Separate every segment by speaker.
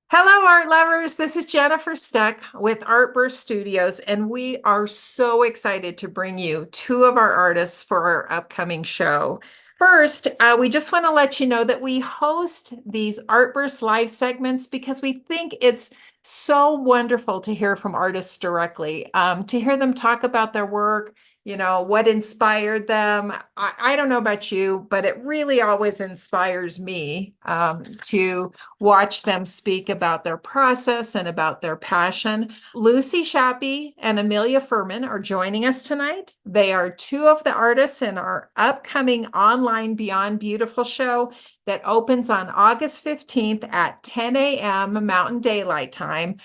Speaker 1: Hello, art lovers. This is Jennifer Steck with Artburst Studios, and we are so excited to bring you two of our artists for our upcoming show. First, we just want to let you know that we host these Artburst live segments because we think it's so wonderful to hear from artists directly, to hear them talk about their work, what inspired them. I don't know about you, but it really always inspires me to watch them speak about their process and about their passion. Lucy Schappy and Amelia Furman are joining us tonight. They are two of the artists in our upcoming online Beyond Beautiful show that opens on August 15th at 10 a.m. Mountain Daylight Time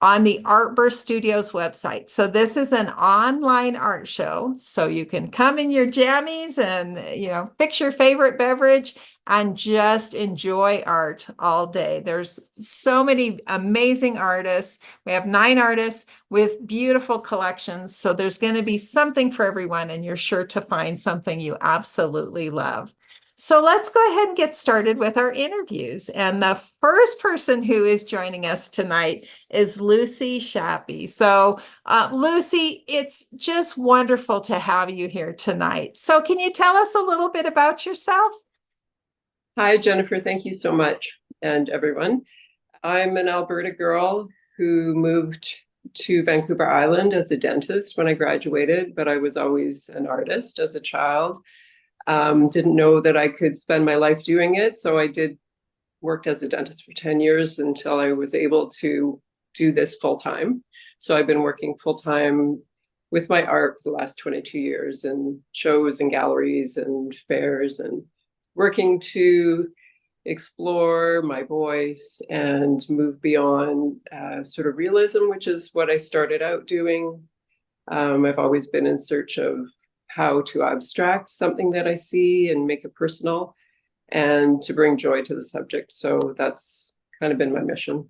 Speaker 1: on the Artburst Studios website. So this is an online art show. So you can come in your jammies and, fix your favorite beverage and just enjoy art all day. There's so many amazing artists. We have 9 artists with beautiful collections. So there's going to be something for everyone, and you're sure to find something you absolutely love. So let's go ahead and get started with our interviews. And the first person who is joining us tonight is Lucy Schappy. So, Lucy, it's just wonderful to have you here tonight. So, can you tell us a little bit about yourself?
Speaker 2: Hi, Jennifer. Thank you so much, and everyone. I'm an Alberta girl who moved to Vancouver Island as a dentist when I graduated, but I was always an artist as a child. Didn't know that I could spend my life doing it, so I worked as a dentist for 10 years until I was able to do this full time. So I've been working full time with my art for the last 22 years in shows and galleries and fairs, and working to explore my voice and move beyond sort of realism, which is what I started out doing. I've always been in search of how to abstract something that I see and make it personal and to bring joy to the subject. So that's kind of been my mission.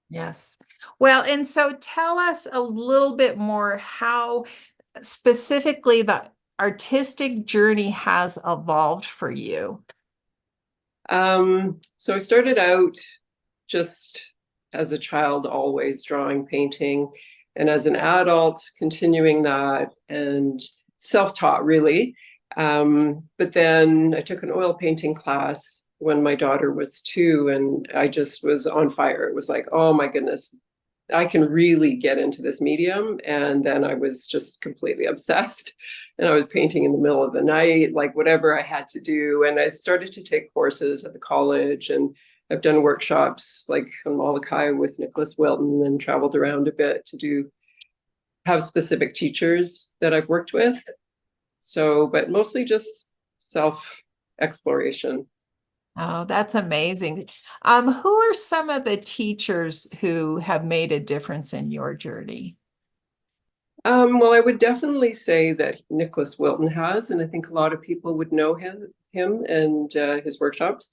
Speaker 1: Yes. Well, and so tell us a little bit more how specifically the artistic journey has evolved for you.
Speaker 2: So I started out just as a child, always drawing, painting, and as an adult, continuing that and self-taught really. But then I took an oil painting class when my daughter was 2, and I just was on fire. It was like, oh my goodness, I can really get into this medium. And then I was just completely obsessed. And I was painting in the middle of the night, like whatever I had to do. And I started to take courses at the college, and I've done workshops like on Molokai with Nicholas Wilton, and traveled around a bit to have specific teachers that I've worked with. So, but mostly just self exploration.
Speaker 1: Oh, that's amazing. Who are some of the teachers who have made a difference in your journey?
Speaker 2: Well, I would definitely say that Nicholas Wilton has, and I think a lot of people would know him and his workshops.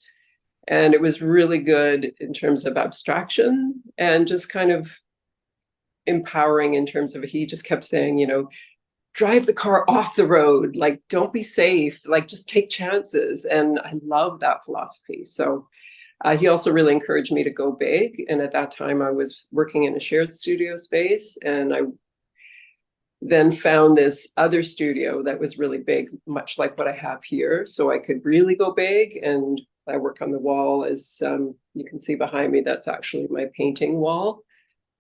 Speaker 2: And it was really good in terms of abstraction and just kind of empowering in terms of, he just kept saying, drive the car off the road, like don't be safe, like just take chances. And I love that philosophy. So he also really encouraged me to go big. And at that time I was working in a shared studio space, and I then found this other studio that was really big, much like what I have here. So I could really go big, and I work on the wall, as you can see behind me. That's actually my painting wall.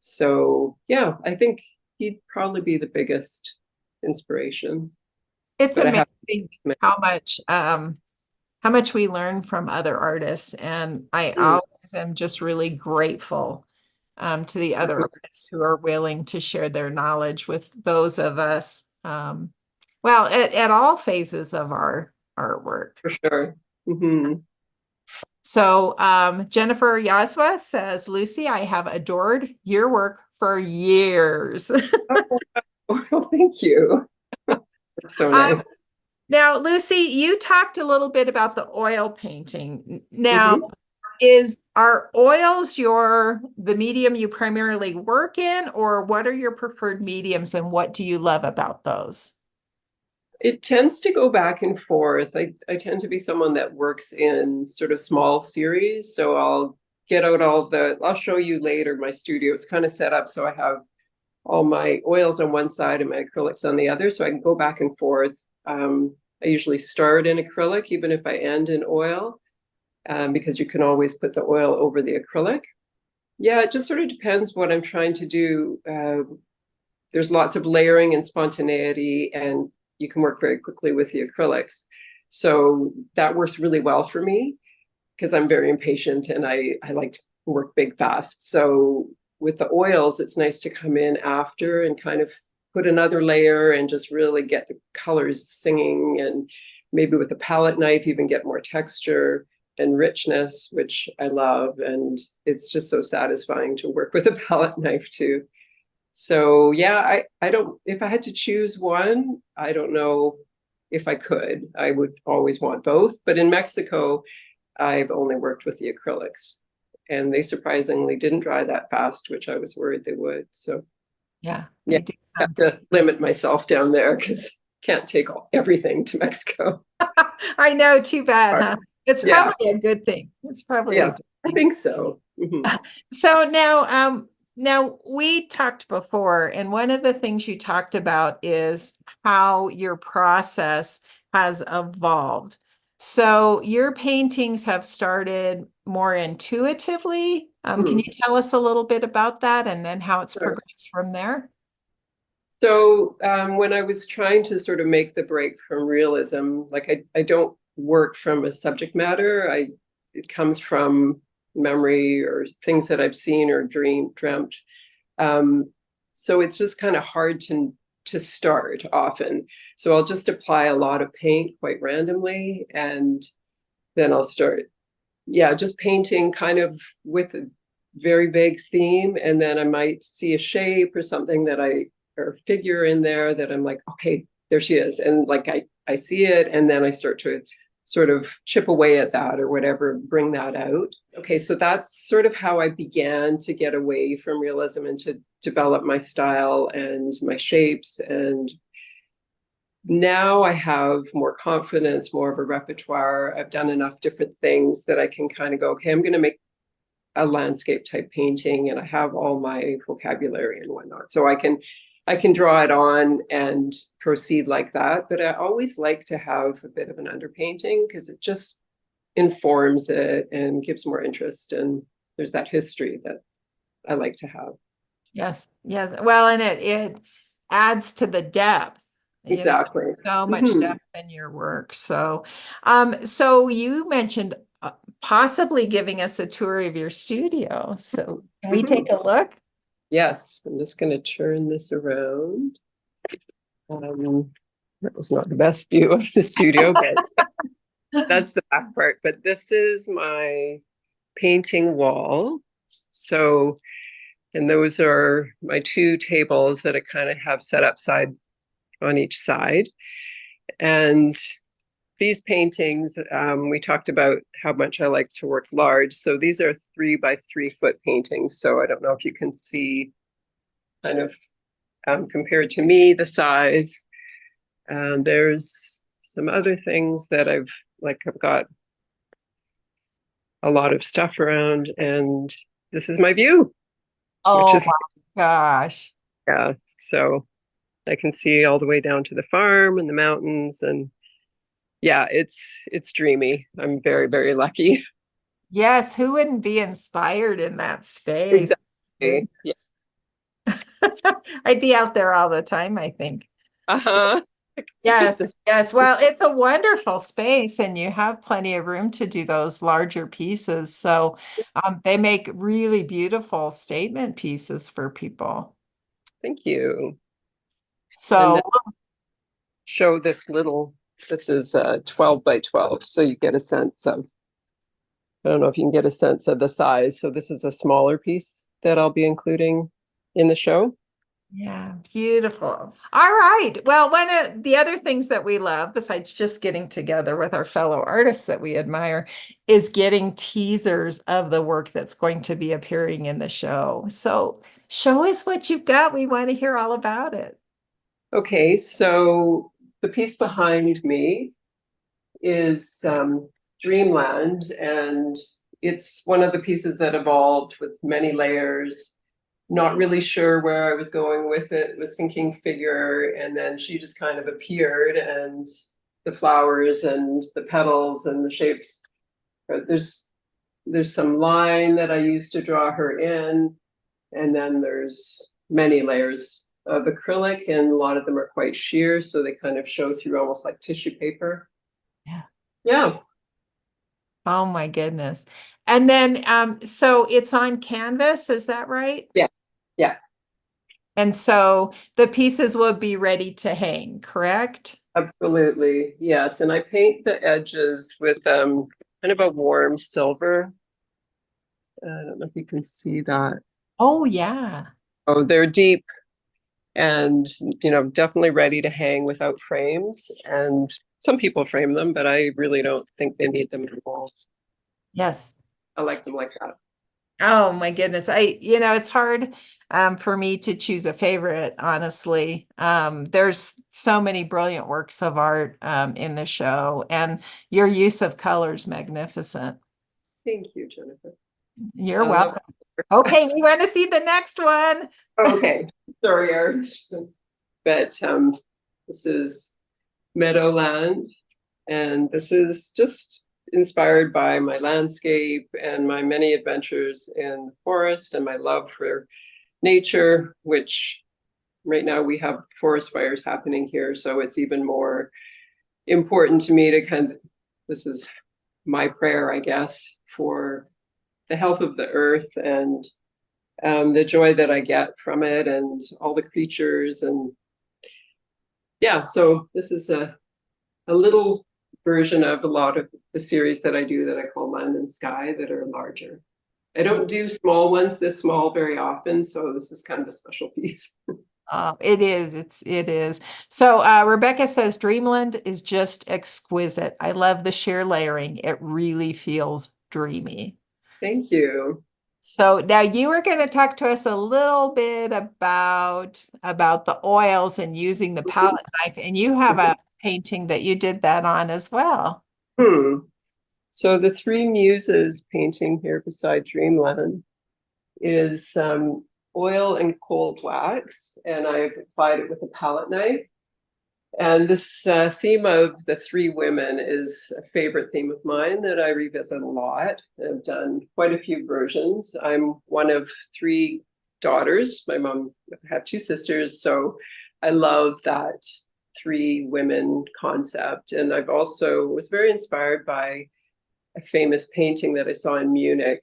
Speaker 2: So yeah, I think he'd probably be the biggest inspiration.
Speaker 1: It's
Speaker 2: But I have,
Speaker 1: amazing how much we learn from other artists, and I
Speaker 2: mm,
Speaker 1: always am just really grateful to the other artists who are willing to share their knowledge with those of us, well, at all phases of our artwork.
Speaker 2: for sure. Hmm.
Speaker 1: So Jennifer Yazwa says, Lucy, I have adored your work for years.
Speaker 2: Oh, well, thank you. That's so
Speaker 1: Um,
Speaker 2: nice.
Speaker 1: Now, Lucy, you talked a little bit about the oil painting. Now,
Speaker 2: Hmm.
Speaker 1: are oils the medium you primarily work in, or what are your preferred mediums and what do you love about those?
Speaker 2: It tends to go back and forth. I tend to be someone that works in sort of small series. So I'll get out I'll show you later my studio. It's kind of set up so I have all my oils on one side and my acrylics on the other, so I can go back and forth. I usually start in acrylic, even if I end in oil, because you can always put the oil over the acrylic. Yeah, it just sort of depends what I'm trying to do. There's lots of layering and spontaneity, and you can work very quickly with the acrylics. So that works really well for me because I'm very impatient and I like to work big fast. So with the oils, it's nice to come in after and kind of put another layer and just really get the colors singing, and maybe with a palette knife even get more texture and richness, which I love. And it's just so satisfying to work with a palette knife too. So yeah, I don't, if I had to choose one, I don't know if I could. I would always want both. But in Mexico, I've only worked with the acrylics, and they surprisingly didn't dry that fast, which I was worried they would. So
Speaker 1: Yeah,
Speaker 2: yeah,
Speaker 1: they do
Speaker 2: I have
Speaker 1: sound.
Speaker 2: to limit myself down there because can't take everything to Mexico.
Speaker 1: I know, too bad, huh? It's
Speaker 2: Yeah,
Speaker 1: probably a good thing. It's probably a
Speaker 2: yes,
Speaker 1: good
Speaker 2: I
Speaker 1: thing.
Speaker 2: think so. Mhm.
Speaker 1: So now we talked before, and one of the things you talked about is how your process has evolved. So your paintings have started more intuitively. Can
Speaker 2: Mhm.
Speaker 1: you tell us a little bit about that and then how it's
Speaker 2: Sure.
Speaker 1: progressed from there?
Speaker 2: So when I was trying to sort of make the break from realism, like I don't work from a subject matter. It comes from memory or things that I've seen or dreamt. Um, so it's just kind of hard to start often. So I'll just apply a lot of paint quite randomly, and then I'll start, yeah, just painting kind of with a very vague theme, and then I might see a shape or something or a figure in there that I'm like, okay, there she is, and like I see it, and then I start to sort of chip away at that or whatever, bring that out. Okay, so that's sort of how I began to get away from realism and to develop my style and my shapes. And now I have more confidence, more of a repertoire. I've done enough different things that I can kind of go, okay, I'm going to make a landscape type painting, and I have all my vocabulary and whatnot. So I can draw it on and proceed like that. But I always like to have a bit of an underpainting because it just informs it and gives more interest. And there's that history that I like to have.
Speaker 1: Yes, yes. Well, and it adds to the depth.
Speaker 2: Exactly.
Speaker 1: So much
Speaker 2: Mm-hmm.
Speaker 1: depth in your work. So you mentioned possibly giving us a tour of your studio. So can we
Speaker 2: Mm-hmm.
Speaker 1: take a look?
Speaker 2: Yes, I'm just going to turn this around. That was not the best view of the studio, but that's the back part. But this is my painting wall. So, and those are my two tables that I kind of have set up side on each side. And these paintings, we talked about how much I like to work large. So these are 3 by 3 foot paintings. So I don't know if you can see kind of compared to me, the size. There's some other things that I've got a lot of stuff around, and this is my view, which
Speaker 1: Oh
Speaker 2: is,
Speaker 1: my gosh.
Speaker 2: yeah, so I can see all the way down to the farm and the mountains, and yeah, it's dreamy. I'm very, very lucky.
Speaker 1: Yes, who wouldn't be inspired in that space?
Speaker 2: Exactly. Yeah.
Speaker 1: Goodness. I'd be out there all the time, I think.
Speaker 2: Uh-huh. I can see it.
Speaker 1: Yes, yes. Well, it's a wonderful space, and you have plenty of room to do those larger pieces. So they make really beautiful statement pieces for people.
Speaker 2: Thank you. And
Speaker 1: So
Speaker 2: then show this is 12 by 12. So you get a sense of, I don't know if you can get a sense of the size. So this is a smaller piece that I'll be including in the show.
Speaker 1: yeah, beautiful. All right. Well, one of the other things that we love, besides just getting together with our fellow artists that we admire, is getting teasers of the work that's going to be appearing in the show. So show us what you've got. We want to hear all about it.
Speaker 2: Okay, so the piece behind me is Dreamland, and it's one of the pieces that evolved with many layers. Not really sure where I was going with it, was thinking figure, and then she just kind of appeared, and the flowers and the petals and the shapes. But there's some line that I used to draw her in, and then there's many layers of acrylic, and a lot of them are quite sheer, so they kind of show through almost like tissue paper.
Speaker 1: Yeah.
Speaker 2: Yeah.
Speaker 1: Oh my goodness. And then so it's on canvas, is that right?
Speaker 2: Yeah. Yeah.
Speaker 1: And so the pieces will be ready to hang, correct?
Speaker 2: Absolutely. Yes. And I paint the edges with kind of a warm silver. I don't know if you can see that.
Speaker 1: Oh yeah.
Speaker 2: Oh, they're deep and, definitely ready to hang without frames. And some people frame them, but I really don't think they need them at all.
Speaker 1: Yes.
Speaker 2: I like them like that.
Speaker 1: Oh my goodness. It's hard for me to choose a favorite, honestly. There's so many brilliant works of art in the show, and your use of color is magnificent.
Speaker 2: Thank you, Jennifer.
Speaker 1: You're welcome. Okay, we want to see the next one.
Speaker 2: Okay. Sorry, Art. But this is Meadowland, and this is just inspired by my landscape and my many adventures in the forest and my love for nature, which right now we have forest fires happening here. So it's even more important to me to this is my prayer, I guess, for the health of the earth and the joy that I get from it and all the creatures. And yeah, so this is a little version of a lot of the series that I do that I call Land and Sky that are larger. I don't do small ones this small very often, so this is kind of a special piece.
Speaker 1: It is. It is. So Rebecca says Dreamland is just exquisite. I love the sheer layering. It really feels dreamy.
Speaker 2: Thank you.
Speaker 1: So now you were going to talk to us a little bit about the oils and using the palette knife, and you have a painting that you did that on as well.
Speaker 2: So the Three Muses painting here beside Dreamland is oil and cold wax, and I've applied it with a palette knife. And this theme of the three women is a favorite theme of mine that I revisit a lot. I've done quite a few versions. I'm one of three daughters. My mom had two sisters, so I love that three women concept. And I've also was very inspired by a famous painting that I saw in Munich.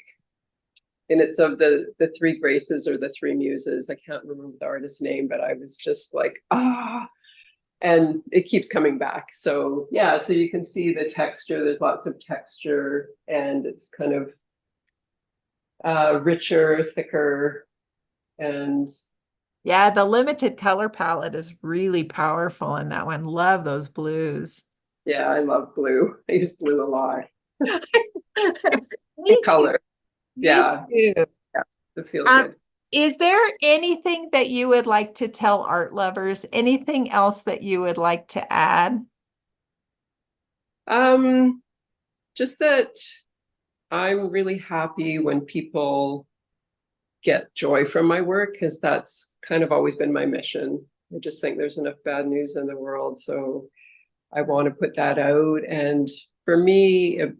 Speaker 2: And it's of the three graces or the three muses. I can't remember the artist's name, but I was just like, and it keeps coming back. So yeah, so you can see the texture. There's lots of texture, and it's kind of richer, thicker, and
Speaker 1: yeah, the limited color palette is really powerful in that one. Love those blues.
Speaker 2: yeah, I love blue. I use blue a lot.
Speaker 1: Me
Speaker 2: Color.
Speaker 1: too.
Speaker 2: Yeah.
Speaker 1: Me too.
Speaker 2: Yeah, it feels good.
Speaker 1: Is there anything that you would like to tell art lovers? Anything else that you would like to add?
Speaker 2: Just that I'm really happy when people get joy from my work, because that's kind of always been my mission. I just think there's enough bad news in the world, so I want to put that out. And for me, a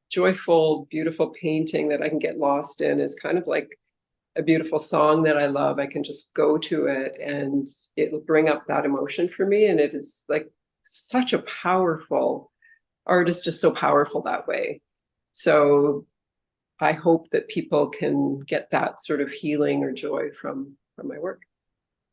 Speaker 2: joyful, beautiful painting that I can get lost in is kind of like a beautiful song that I love. I can just go to it and it'll bring up that emotion for me. And it is like such a powerful art, is just so powerful that way. So I hope that people can get that sort of healing or joy from my work.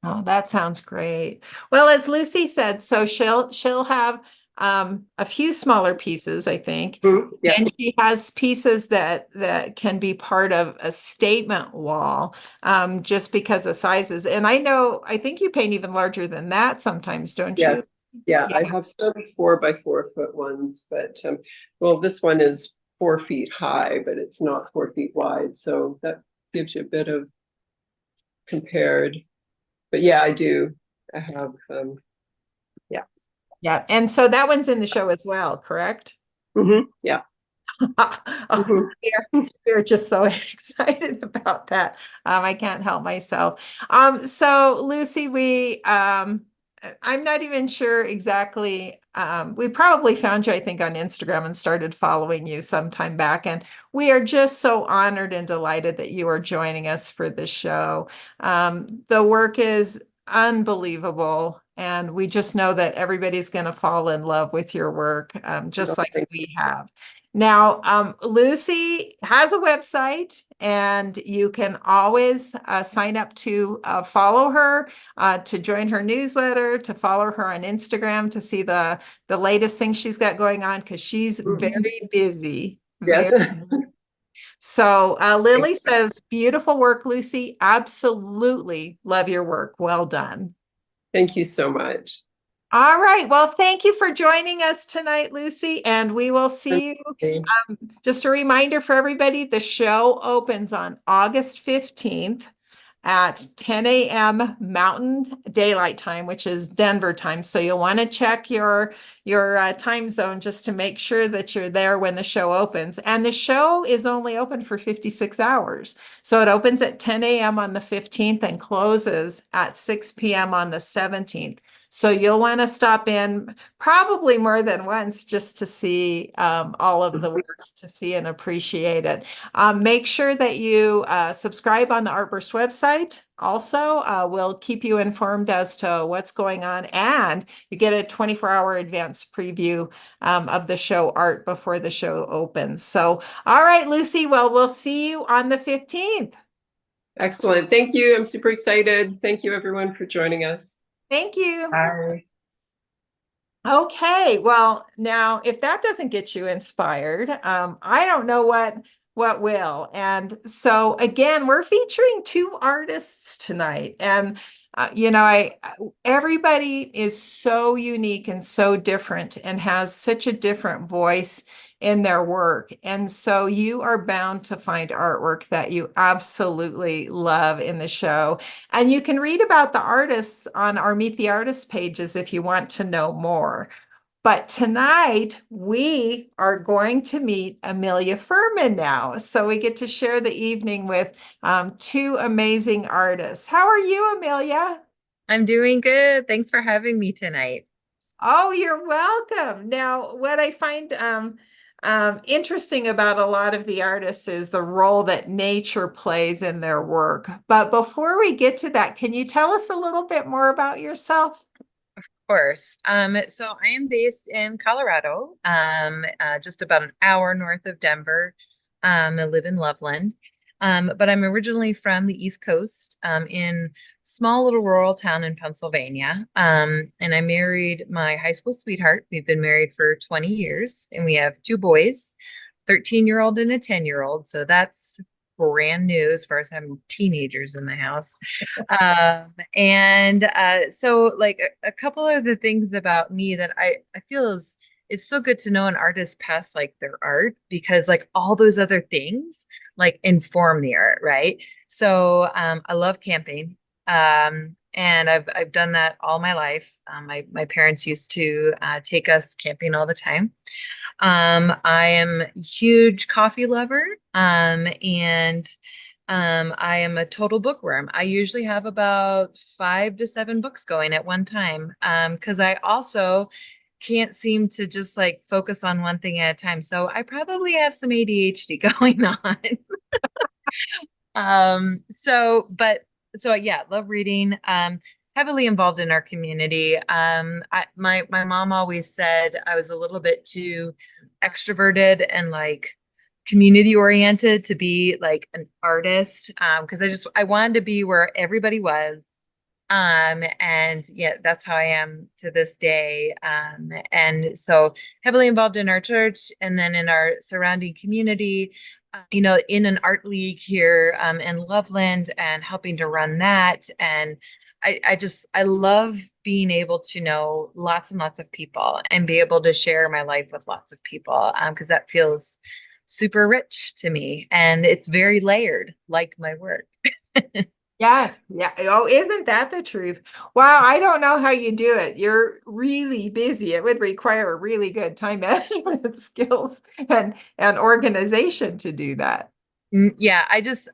Speaker 1: Oh, that sounds great. Well, as Lucy said, so she'll have a few smaller pieces, I think.
Speaker 2: Yeah.
Speaker 1: And she has pieces that can be part of a statement wall, just because of sizes. And I think you paint even larger than that sometimes, don't
Speaker 2: Yeah.
Speaker 1: you?
Speaker 2: Yeah, I have some 4 by 4 foot ones, but well, this one is 4 feet high, but it's not 4 feet wide. So that gives you a bit of compared. But yeah, I do. I have
Speaker 1: Yeah. And so that one's in the show as well, correct?
Speaker 2: yeah.
Speaker 1: Oh,
Speaker 2: Mhm.
Speaker 1: we're just so excited about that. I can't help myself. So Lucy, I'm not even sure exactly. We probably found you, I think, on Instagram and started following you some time back. And we are just so honored and delighted that you are joining us for this show. The work is unbelievable. And we just know that everybody's going to fall in love with your work,
Speaker 2: Oh,
Speaker 1: just like
Speaker 2: thank
Speaker 1: we have. Now, Lucy has a website, and you can always sign up to follow her, to join her newsletter, to follow her on Instagram to see the latest things she's got going on because she's
Speaker 2: you.
Speaker 1: very busy.
Speaker 2: Yes.
Speaker 1: So
Speaker 2: Thank
Speaker 1: Lily says, beautiful work, Lucy. Absolutely love your work. Well done.
Speaker 2: thank you so much.
Speaker 1: All right. Well, thank you for joining us tonight, Lucy, and we will see you. Just a reminder for everybody, the show opens on August 15th at 10 a.m. Mountain Daylight Time, which is Denver time. So you'll want to check your time zone just to make sure that you're there when the show opens. And the show is only open for 56 hours. So it opens at 10 a.m. on the 15th and closes at 6 p.m. on the 17th. So you'll want to stop in probably more than once just to see all of the work, to see and appreciate it. Make sure that you subscribe on the Artburst website. Also, we'll keep you informed as to what's going on, and you get a 24-hour advance preview of the show art before the show opens. So, all right, Lucy, well, we'll see you on the 15th.
Speaker 2: Excellent. Thank you. I'm super excited. Thank you, everyone, for joining us.
Speaker 1: Thank you.
Speaker 2: Bye.
Speaker 1: Okay, well, now if that doesn't get you inspired, I don't know what will. And so again, we're featuring two artists tonight, and I everybody is so unique and so different and has such a different voice in their work. And so you are bound to find artwork that you absolutely love in the show. And you can read about the artists on our Meet the Artist pages if you want to know more. But tonight we are going to meet Amelia Furman now. So we get to share the evening with two amazing artists. How are you, Amelia?
Speaker 3: I'm doing good. Thanks for having me tonight.
Speaker 1: Oh, you're welcome. Now, what I find interesting about a lot of the artists is the role that nature plays in their work. But before we get to that, can you tell us a little bit more about yourself?
Speaker 3: Of course. So I am based in Colorado, just about an hour north of Denver. I live in Loveland. But I'm originally from the East Coast, in small little rural town in Pennsylvania. And I married my high school sweetheart. We've been married for 20 years, and we have two boys, 13-year-old and a 10-year-old. So that's brand new as far as having teenagers in the house. And so like a couple of the things about me that I feel is it's so good to know an artist past like their art, because like all those other things like inform the art, right? So I love camping. And I've done that all my life. My parents used to take us camping all the time. I am a huge coffee lover. And I am a total bookworm. I usually have about 5 to 7 books going at one time. Because I also can't seem to just like focus on one thing at a time. So I probably have some ADHD going on. So love reading. Heavily involved in our community. My mom always said I was a little bit too extroverted and like community oriented to be like an artist. Because I wanted to be where everybody was. And yeah, that's how I am to this day. And so heavily involved in our church and then in our surrounding community, in an art league here, in Loveland, and helping to run that. And I love being able to know lots and lots of people and be able to share my life with lots of people, because that feels super rich to me, and it's very layered, like my work.
Speaker 1: Yes. Yeah. Oh, isn't that the truth? Wow. I don't know how you do it. You're really busy. It would require really good time management skills and organization to do that.
Speaker 3: Yeah, I just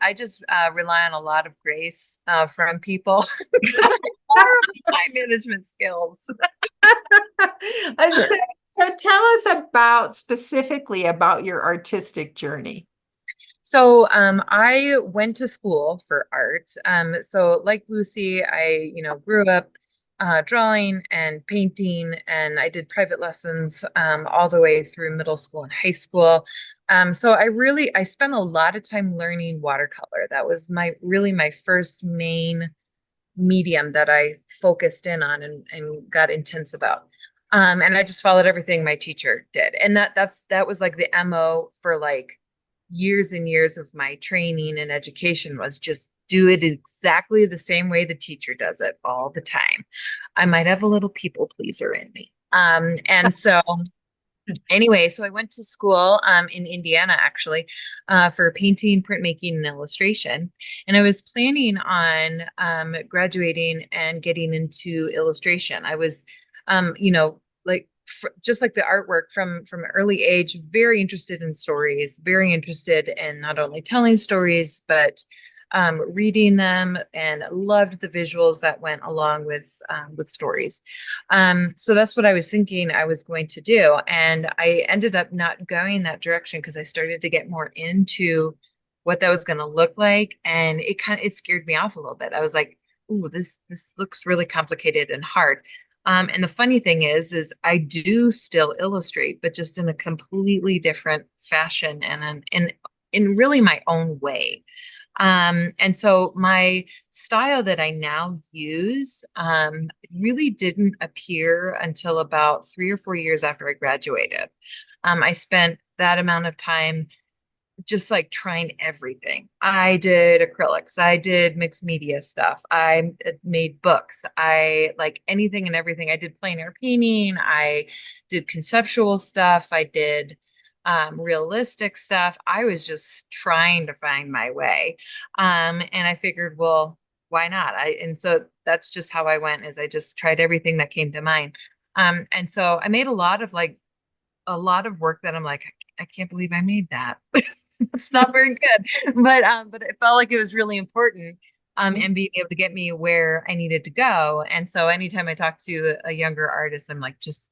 Speaker 3: rely on a lot of grace from people because I have horrible time management skills.
Speaker 1: And so tell us about specifically about your artistic journey.
Speaker 3: So I went to school for art. So like Lucy, I, grew up drawing and painting, and I did private lessons all the way through middle school and high school. So I spent a lot of time learning watercolor. That was my first main medium that I focused in on and got intense about. And I just followed everything my teacher did. And that was like the MO for like years and years of my training and education was just do it exactly the same way the teacher does it all the time. I might have a little people pleaser in me. And so anyway, so I went to school in Indiana actually for painting, printmaking, and illustration. And I was planning on graduating and getting into illustration. I was, like just like the artwork from an early age, very interested in stories, very interested in not only telling stories but reading them, and loved the visuals that went along with stories. So that's what I was thinking I was going to do. And I ended up not going that direction because I started to get more into what that was going to look like. And it scared me off a little bit. I was like, ooh, this looks really complicated and hard. And the funny thing is I do still illustrate, but just in a completely different fashion and in really my own way. And so my style that I now use really didn't appear until about 3 or 4 years after I graduated. I spent that amount of time just like trying everything. I did acrylics, I did mixed media stuff, I made books, I like anything and everything. I did plein air painting, I did conceptual stuff, I did realistic stuff. I was just trying to find my way. And I figured, well, why not? And so that's just how I went, is I just tried everything that came to mind. And so I made a lot of work that I'm like, I can't believe I made that. It's not very good, but it felt like it was really important, and being able to get me where I needed to go. And so anytime I talk to a younger artist, I'm like, just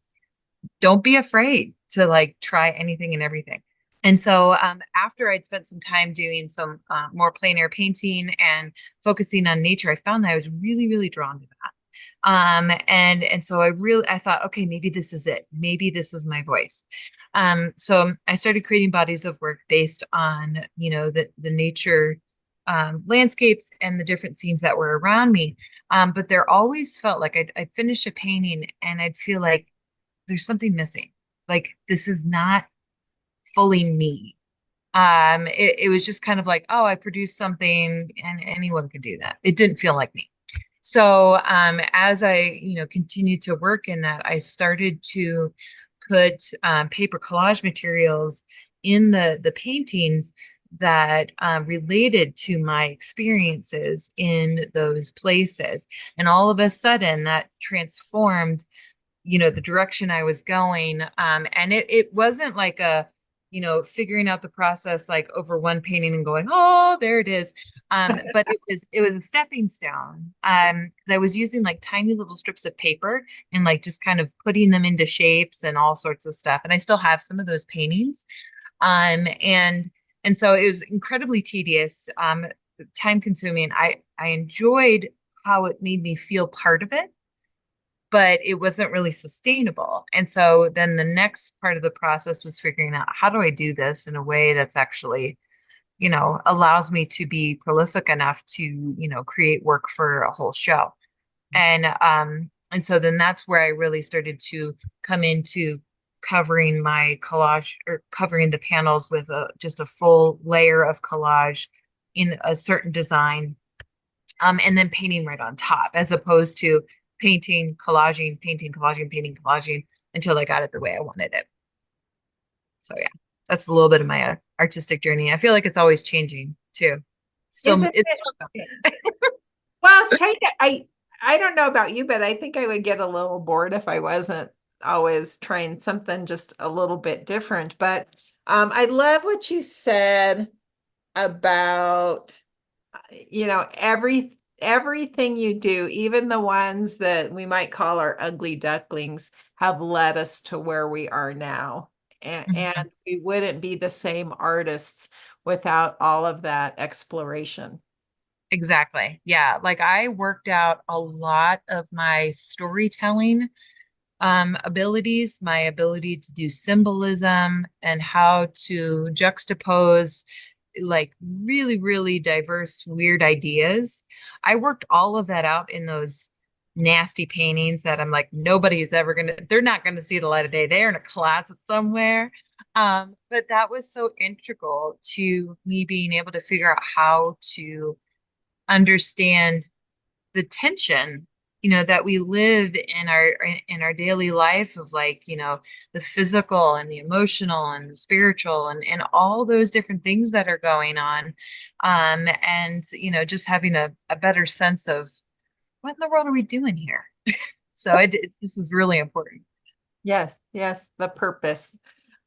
Speaker 3: don't be afraid to like try anything and everything. And so after I'd spent some time doing some more plein air painting and focusing on nature, I found that I was really, really drawn to that. And so I thought, okay, maybe this is it. Maybe this is my voice. So I started creating bodies of work based on, the nature landscapes and the different scenes that were around me. But there always felt like I'd finish a painting and I'd feel like there's something missing. Like this is not fully me. It was just kind of like, oh, I produced something and anyone could do that. It didn't feel like me. So as I, continued to work in that, I started to put paper collage materials in the paintings that related to my experiences in those places. And all of a sudden that transformed, the direction I was going. And it wasn't like figuring out the process like over one painting and going, oh, there it is. But it was a stepping stone. 'Cause I was using like tiny little strips of paper and like just kind of putting them into shapes and all sorts of stuff. And I still have some of those paintings. And so it was incredibly tedious, time consuming. I enjoyed how it made me feel part of it, but it wasn't really sustainable. And so then the next part of the process was figuring out, how do I do this in a way that's actually, allows me to be prolific enough to, create work for a whole show. And so then that's where I really started to come into covering my collage, or covering the panels with just a full layer of collage in a certain design, and then painting right on top, as opposed to painting, collaging, painting, collaging until I got it the way I wanted it. So yeah, that's a little bit of my artistic journey. I feel like it's always changing too.
Speaker 1: Isn't
Speaker 3: It's
Speaker 1: it?
Speaker 3: still going.
Speaker 1: Well, it's kind of I don't know about you, but I think I would get a little bored if I wasn't always trying something just a little bit different. But I love what you said about everything you do, even the ones that we might call our ugly ducklings, have led us to where we are now.
Speaker 3: Mhm.
Speaker 1: And we wouldn't be the same artists without all of that exploration.
Speaker 3: Exactly. Yeah. Like I worked out a lot of my storytelling abilities, my ability to do symbolism and how to juxtapose like really, really diverse, weird ideas. I worked all of that out in those nasty paintings that I'm like, nobody's ever gonna, they're not gonna see the light of day. They're in a closet somewhere. But that was so integral to me being able to figure out how to understand the tension that we live in our daily life of like the physical and the emotional and the spiritual and all those different things that are going on and just having a better sense of what in the world are we doing here. So this is really important.
Speaker 1: Yes, yes, the purpose.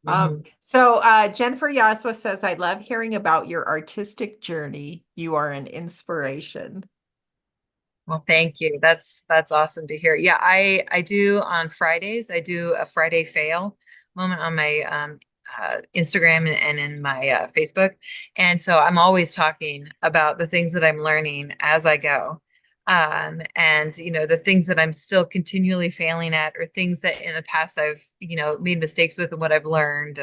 Speaker 3: Mhm.
Speaker 1: Jennifer Yaswa says, I love hearing about your artistic journey. You are an inspiration.
Speaker 3: Well, thank you. That's awesome to hear. Yeah, I do on Fridays. I do a Friday fail moment on my Instagram and in my Facebook, and so I'm always talking about the things that I'm learning as I go, and the things that I'm still continually failing at, or things that in the past I've made mistakes with, and what I've learned,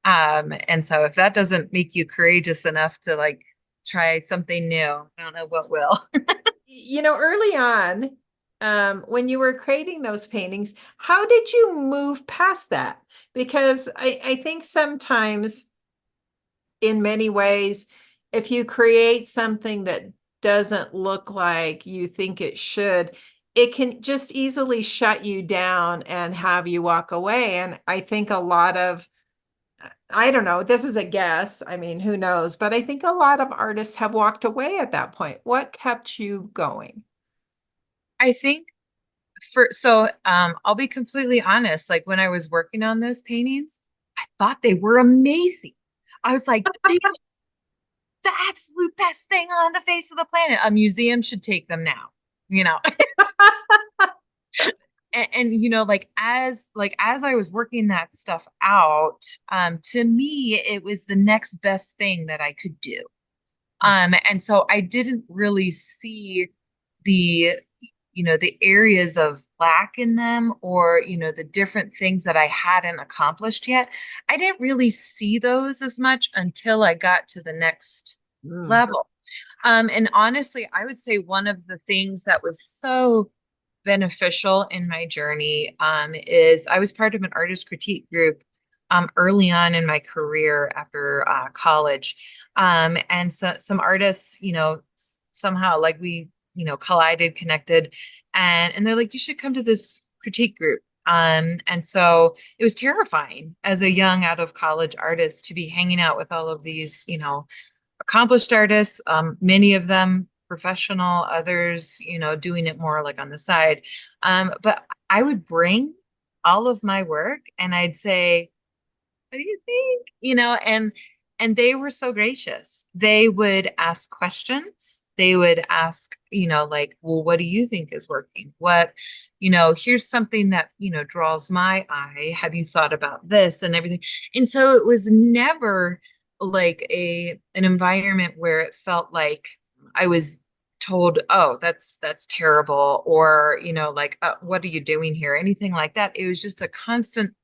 Speaker 3: and so if that doesn't make you courageous enough to like try something new, I don't know what will.
Speaker 1: Early on, when you were creating those paintings, how did you move past that? Because I think sometimes, in many ways, if you create something that doesn't look like you think it should, it can just easily shut you down and have you walk away. And I think a lot of, I don't know, this is a guess. I mean, who knows? But I think a lot of artists have walked away at that point. What kept you going?
Speaker 3: I think I'll be completely honest, like when I was working on those paintings, I thought they were amazing. I was like, these are the absolute best thing on the face of the planet. A museum should take them now, you know. And like as I was working that stuff out, to me it was the next best thing that I could do. And so I didn't really see the the areas of lack in them, or the different things that I hadn't accomplished yet. I didn't really see those as much until I got to the next
Speaker 1: Mm.
Speaker 3: level. And honestly, I would say one of the things that was so beneficial in my journey is I was part of an artist critique group early on in my career after college. And so some artists, somehow like we, collided, connected, and they're like, you should come to this critique group. And so it was terrifying as a young out of college artist to be hanging out with all of these, accomplished artists, many of them professional, others, doing it more like on the side. But I would bring all of my work and I'd say, what do you think? And they were so gracious. They would ask questions. They would ask, like, well, what do you think is working? Here's something that, draws my eye. Have you thought about this and everything? And so it was never like an environment where it felt like I was told, oh, that's terrible, or, like, what are you doing here? Anything like that. It was just a constant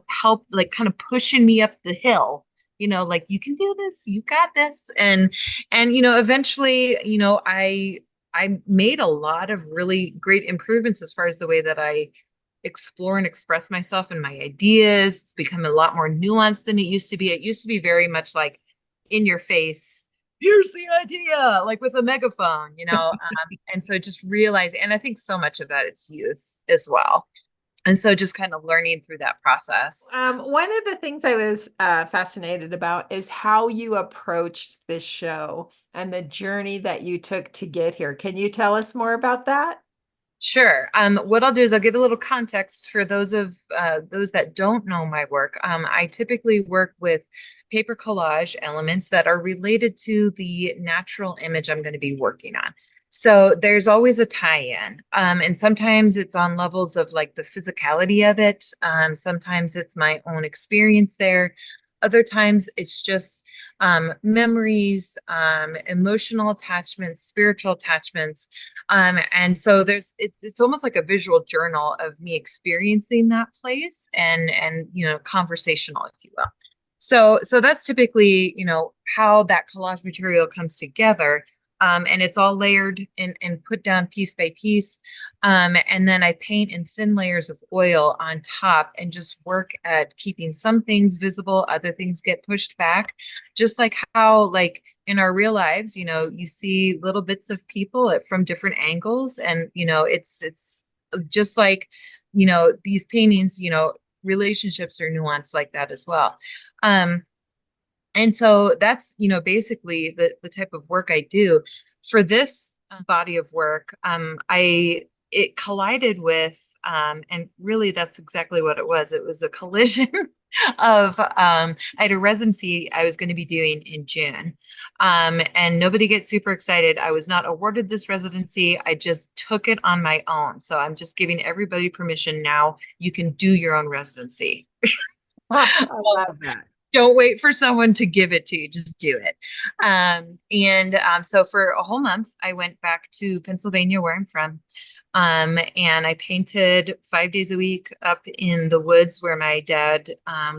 Speaker 3: help, like kind of pushing me up the hill, like you can do this, you got this. And eventually, I made a lot of really great improvements as far as the way that I explore and express myself and my ideas. It's become a lot more nuanced than it used to be. It used to be very much like in your face. Here's the idea, like with a megaphone. And so just realize, and I think so much of that it's youth as well. And so just kind of learning through that process.
Speaker 1: One of the things I was fascinated about is how you approached this show and the journey that you took to get here. Can you tell us more about that?
Speaker 3: Sure. What I'll do is I'll give a little context for those that don't know my work. I typically work with paper collage elements that are related to the natural image I'm going to be working on. So there's always a tie-in, and sometimes it's on levels of like the physicality of it. Sometimes it's my own experience there. Other times it's just memories, emotional attachments, spiritual attachments. And so it's almost like a visual journal of me experiencing that place and conversational, if you will. So that's typically, how that collage material comes together. And it's all layered and put down piece by piece. And then I paint in thin layers of oil on top and just work at keeping some things visible, other things get pushed back. Just like how, like in our real lives, you see little bits of people from different angles. And, it's just like, these paintings, relationships are nuanced like that as well. And so that's, basically the type of work I do. For this body of work, it collided with, and really that's exactly what it was. It was a collision of, I had a residency I was going to be doing in June. And nobody gets super excited. I was not awarded this residency. I just took it on my own. So I'm just giving everybody permission now. You can do your own residency.
Speaker 1: I love that.
Speaker 3: Don't wait for someone to give it to you, just do it. So for a whole month I went back to Pennsylvania, where I'm from, and I painted 5 days a week up in the woods where my dad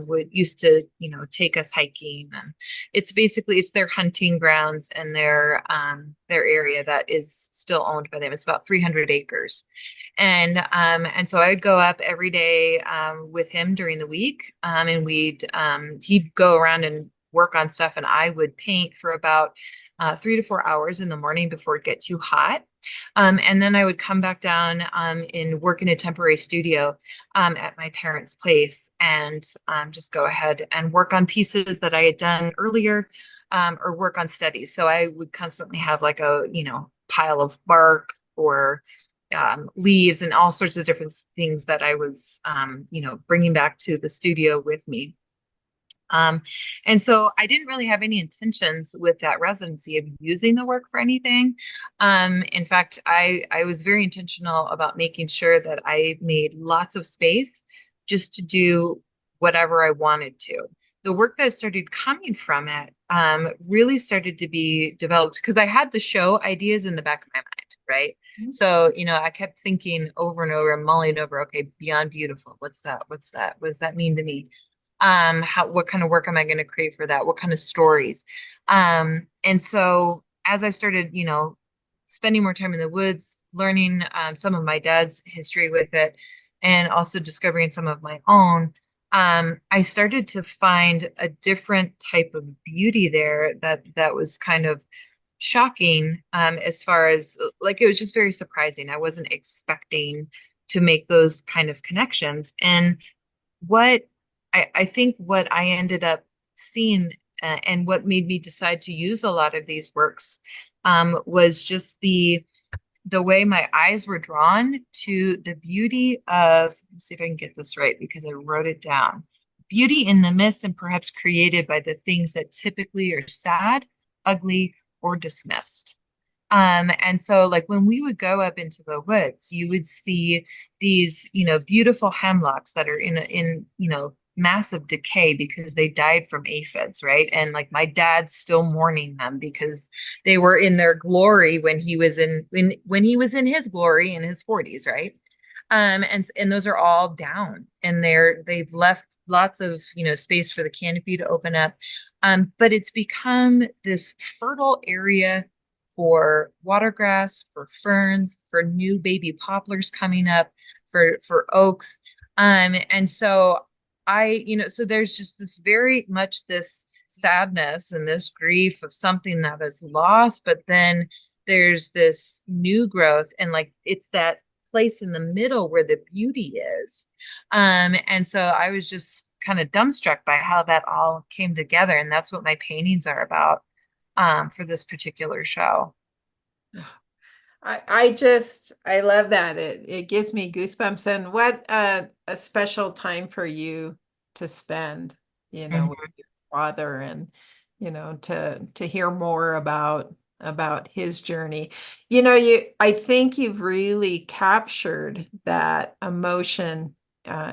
Speaker 3: would used to take us hiking. And it's their hunting grounds and their area that is still owned by them. It's about 300 acres. And so I would go up every day with him during the week, and he'd go around and work on stuff, and I would paint for about 3 to 4 hours in the morning before it get too hot. And then I would come back down and work in a temporary studio at my parents' place, and just go ahead and work on pieces that I had done earlier, or work on studies. So I would constantly have like a pile of bark or leaves and all sorts of different things that I was, bringing back to the studio with me. And so I didn't really have any intentions with that residency of using the work for anything. In fact, I was very intentional about making sure that I made lots of space just to do whatever I wanted to. The work that started coming from it really started to be developed because I had the show ideas in the back of my mind, right? Mm-hmm. So, I kept thinking over and over and mulling over, okay, beyond beautiful. What's that? What's that? What does that mean to me? What kind of work am I going to create for that? What kind of stories? And so as I started, spending more time in the woods, learning some of my dad's history with it, and also discovering some of my own, I started to find a different type of beauty there that was kind of shocking, as far as like, it was just very surprising. I wasn't expecting to make those kind of connections. And what I think what I ended up seeing, and what made me decide to use a lot of these works, was just the way my eyes were drawn to the beauty of, let's see if I can get this right because I wrote it down. Beauty in the midst and perhaps created by the things that typically are sad, ugly, or dismissed. And so like when we would go up into the woods, you would see these, beautiful hemlocks that are in massive decay because they died from aphids, right? And like my dad's still mourning them because they were in their glory when he was when he was in his glory in his 40s, right? And those are all down, and they've left lots of space for the canopy to open up. But it's become this fertile area for watergrass, for ferns, for new baby poplars coming up, for oaks. And so so there's just this very much this sadness and this grief of something that is lost, but then there's this new growth, and like it's that place in the middle where the beauty is. And so I was just kind of dumbstruck by how that all came together. And that's what my paintings are about for this particular show.
Speaker 1: I love that. It gives me goosebumps. And what a special time for you to spend, with
Speaker 3: Mhm.
Speaker 1: your father, and to hear more about his journey. I think you've really captured that emotion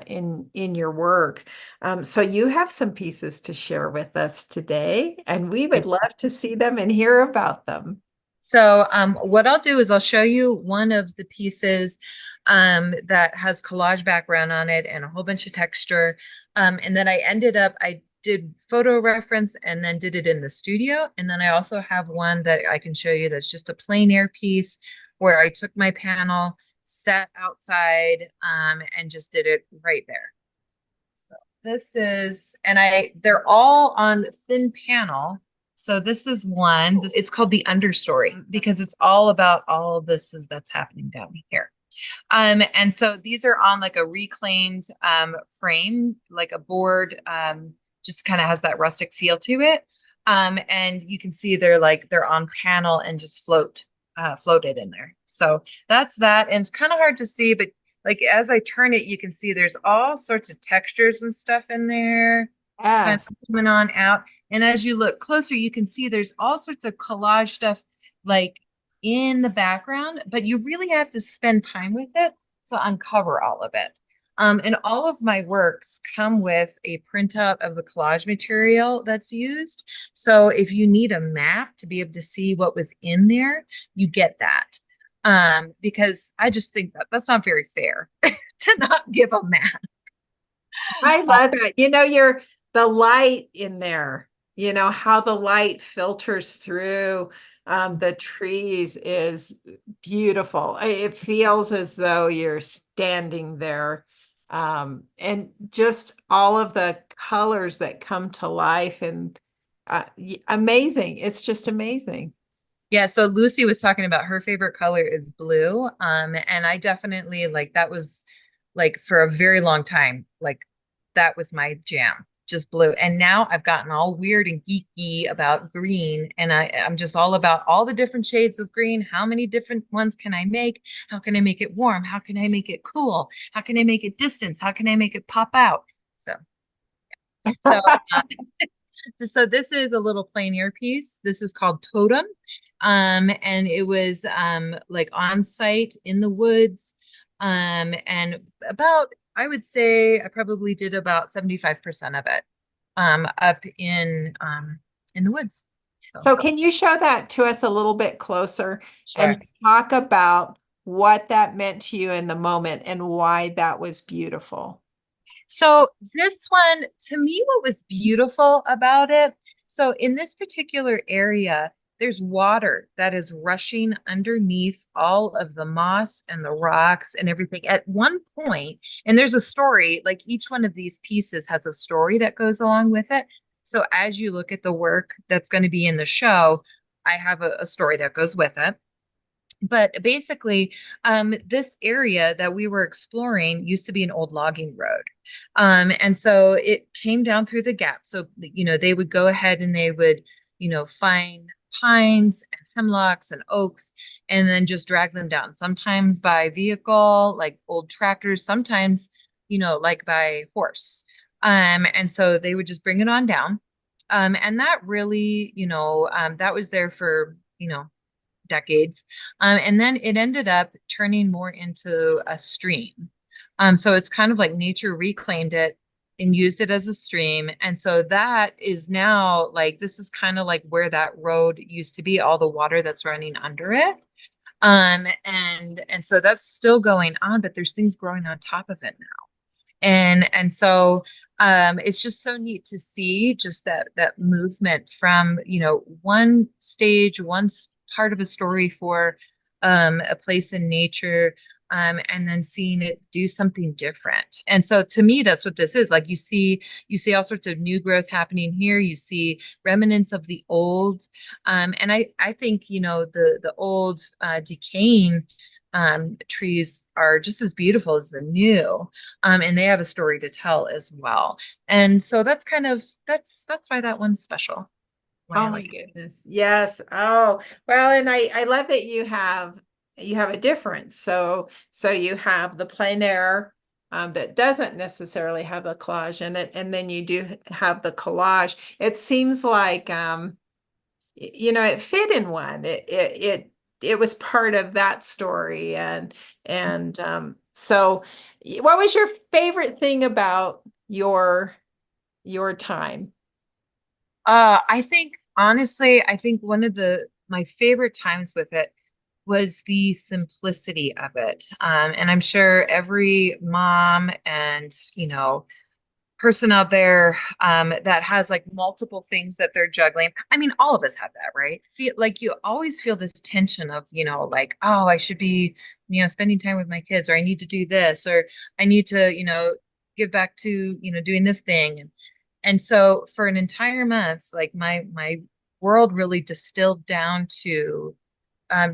Speaker 1: in your work. So you have some pieces to share with us today, and we would love to see them and hear about them.
Speaker 3: So what I'll do is I'll show you one of the pieces that has collage background on it and a whole bunch of texture. And then I did photo reference and then did it in the studio. And then I also have one that I can show you that's just a plein air piece where I took my panel, sat outside, and just did it right there. So this is, and they're all on thin panel. So this is one, it's called the understory because it's all about all of that's happening down here. And so these are on like a reclaimed frame, like a board, just kind of has that rustic feel to it. And you can see they're on panel and just floated in there. So that's that. And it's kind of hard to see, but like as I turn it, you can see there's all sorts of textures and stuff in there kind
Speaker 1: Yes.
Speaker 3: of coming on out. And as you look closer, you can see there's all sorts of collage stuff like in the background, but you really have to spend time with it to uncover all of it. And all of my works come with a printout of the collage material that's used. So if you need a map to be able to see what was in there, you get that. Because I just think that that's not very fair to not give a map.
Speaker 1: I
Speaker 3: Uh,
Speaker 1: love that. The light in there, how the light filters through the trees is beautiful. It feels as though you're standing there. And just all of the colors that come to life, and amazing. It's just amazing.
Speaker 3: Yeah, so Lucy was talking about her favorite color is blue. And I definitely like that was like for a very long time, like that was my jam, just blue. And now I've gotten all weird and geeky about green, and I'm just all about all the different shades of green. How many different ones can I make? How can I make it warm? How can I make it cool? How can I make it distance? How can I make it pop out? So uh, so this is a little plein air piece. This is called Totem. And it was like on site in the woods. And about, I would say I probably did about 75% of it up in the woods. So
Speaker 1: So can you show that to us a little bit closer
Speaker 3: sure.
Speaker 1: and talk about what that meant to you in the moment and why that was beautiful?
Speaker 3: So this one, to me, what was beautiful about it, so in this particular area, there's water that is rushing underneath all of the moss and the rocks and everything at one point, and there's a story, like each one of these pieces has a story that goes along with it. So as you look at the work that's going to be in the show, I have a story that goes with it. But basically, this area that we were exploring used to be an old logging road. And so it came down through the gap. So, they would go ahead and they would, find pines and hemlocks and oaks and then just drag them down, sometimes by vehicle, like old tractors, sometimes, like by horse. And so they would just bring it on down. And that really, that was there for, decades. And then it ended up turning more into a stream. So it's kind of like nature reclaimed it and used it as a stream. And so that is now like, this is kind of like where that road used to be, all the water that's running under it. And so that's still going on, but there's things growing on top of it now. And so it's just so neat to see just that movement from one stage, part of a story for a place in nature, and then seeing it do something different. And so to me, that's what this is. Like you see all sorts of new growth happening here. You see remnants of the old, and I think the old decaying trees are just as beautiful as the new. And they have a story to tell as well. And so that's why that one's special. Why
Speaker 1: Oh
Speaker 3: I
Speaker 1: my
Speaker 3: like it.
Speaker 1: goodness. Yes. Oh, well, and I love that you have a difference. So you have the plein air that doesn't necessarily have a collage in it, and then you do have the collage. It seems like you know, it fit in one. It was part of that story, and so what was your favorite thing about your time?
Speaker 3: I think honestly, I think one of the my favorite times with it was the simplicity of it. And I'm sure every mom and, person out there that has like multiple things that they're juggling. I mean, all of us have that, right? Feel like you always feel this tension of, like, oh, I should be, spending time with my kids, or I need to do this, or I need to, give back to, doing this thing. And so for an entire month, like my world really distilled down to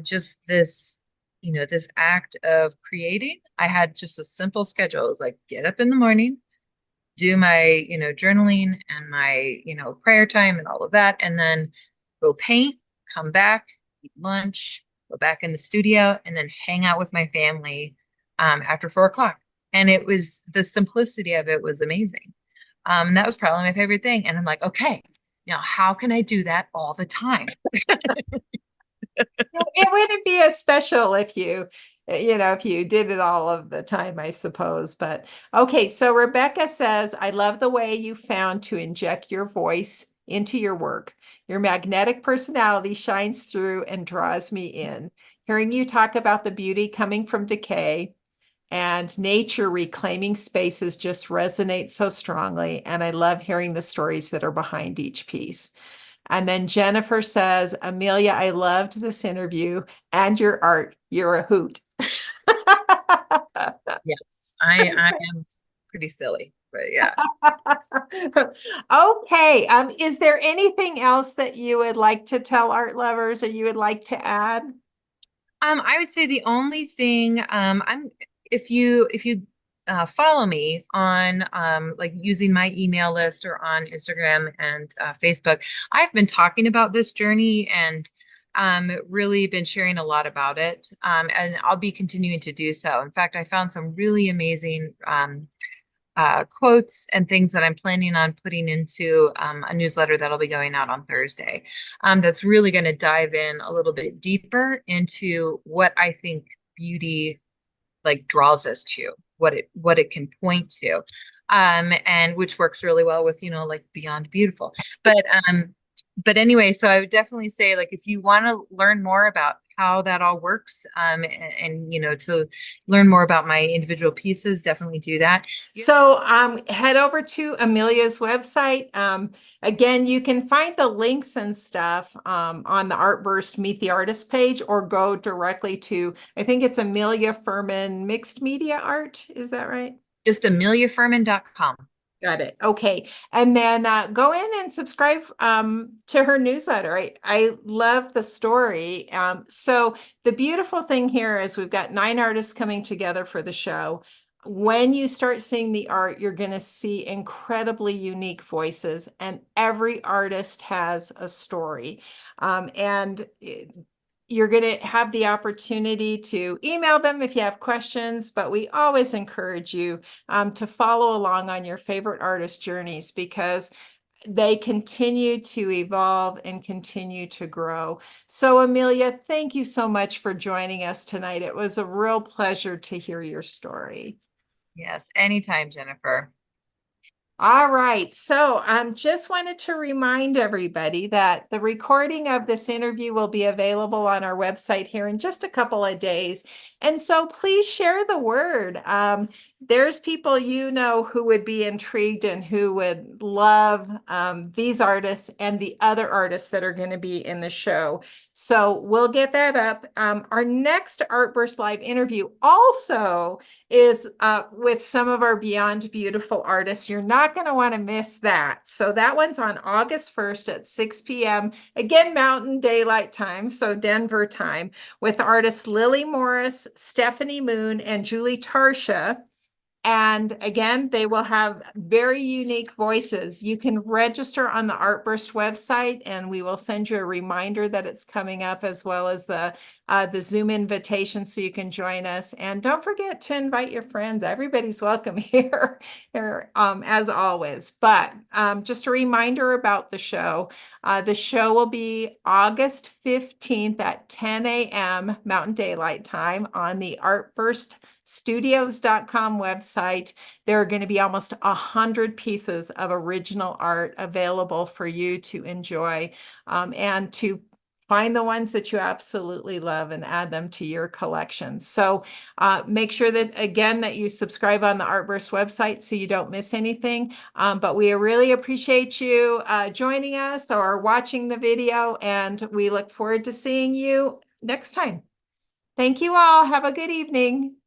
Speaker 3: just this, this act of creating. I had just a simple schedule. It was like get up in the morning, do my, journaling and my, prayer time and all of that, and then go paint, come back, eat lunch, go back in the studio, and then hang out with my family after 4 o'clock. And it was the simplicity of it was amazing. And that was probably my favorite thing. And I'm like, okay, now how can I do that all the time?
Speaker 1: It wouldn't be as special if you know, if you did it all of the time, I suppose. But okay, so Rebecca says, I love the way you found to inject your voice into your work. Your magnetic personality shines through and draws me in. Hearing you talk about the beauty coming from decay and nature reclaiming spaces just resonates so strongly. And I love hearing the stories that are behind each piece. And then Jennifer says, Amelia, I loved this interview and your art. You're a hoot.
Speaker 3: Yes, I am pretty silly, but yeah.
Speaker 1: Okay. Is there anything else that you would like to tell art lovers or you would like to add?
Speaker 3: I would say the only thing I'm if you follow me on like using my email list or on Instagram and Facebook, I've been talking about this journey and really been sharing a lot about it. And I'll be continuing to do so. In fact, I found some really amazing quotes and things that I'm planning on putting into a newsletter that'll be going out on Thursday. That's really going to dive in a little bit deeper into what I think beauty like draws us to, what it can point to, and which works really well with like Beyond Beautiful. But but anyway, so I would definitely say like if you want to learn more about how that all works, and to learn more about my individual pieces, definitely do that.
Speaker 1: So head over to Amelia's website. Again, you can find the links and stuff on the Artburst Meet the Artist page or go directly to, I think it's Amelia Furman Mixed Media Art. Is that right?
Speaker 3: Just ameliafurman.com.
Speaker 1: Got it. Okay. And then go in and subscribe to her newsletter. I love the story. So the beautiful thing here is we've got 9 artists coming together for the show. When you start seeing the art, you're going to see incredibly unique voices, and every artist has a story. And you're going to have the opportunity to email them if you have questions, but we always encourage you to follow along on your favorite artist journeys because they continue to evolve and continue to grow. So, Amelia, thank you so much for joining us tonight. It was a real pleasure to hear your story.
Speaker 3: Yes, anytime, Jennifer.
Speaker 1: All right. So just wanted to remind everybody that the recording of this interview will be available on our website here in just a couple of days. And so please share the word. There's people who would be intrigued and who would love these artists and the other artists that are going to be in the show. So we'll get that up. Our next Artburst Live interview also is with some of our Beyond Beautiful artists. You're not going to want to miss that. So that one's on August 1st at 6 p.m. Again, Mountain Daylight Time, so Denver time, with artists Lily Morris, Stephanie Moon, and Julie Tarsha. And again, they will have very unique voices. You can register on the Artburst website, and we will send you a reminder that it's coming up, as well as the Zoom invitation so you can join us. And don't forget to invite your friends. Everybody's welcome here, as always. But just a reminder about the show. The show will be August 15th at 10 a.m. Mountain Daylight Time on the Artburst Studios.com website. There are going to be almost 100 pieces of original art available for you to enjoy, and to find the ones that you absolutely love and add them to your collection. So make sure that, again, that you subscribe on the Artburst website so you don't miss anything. But we really appreciate you joining us or watching the video, and we look forward to seeing you next time. Thank you all. Have a good evening.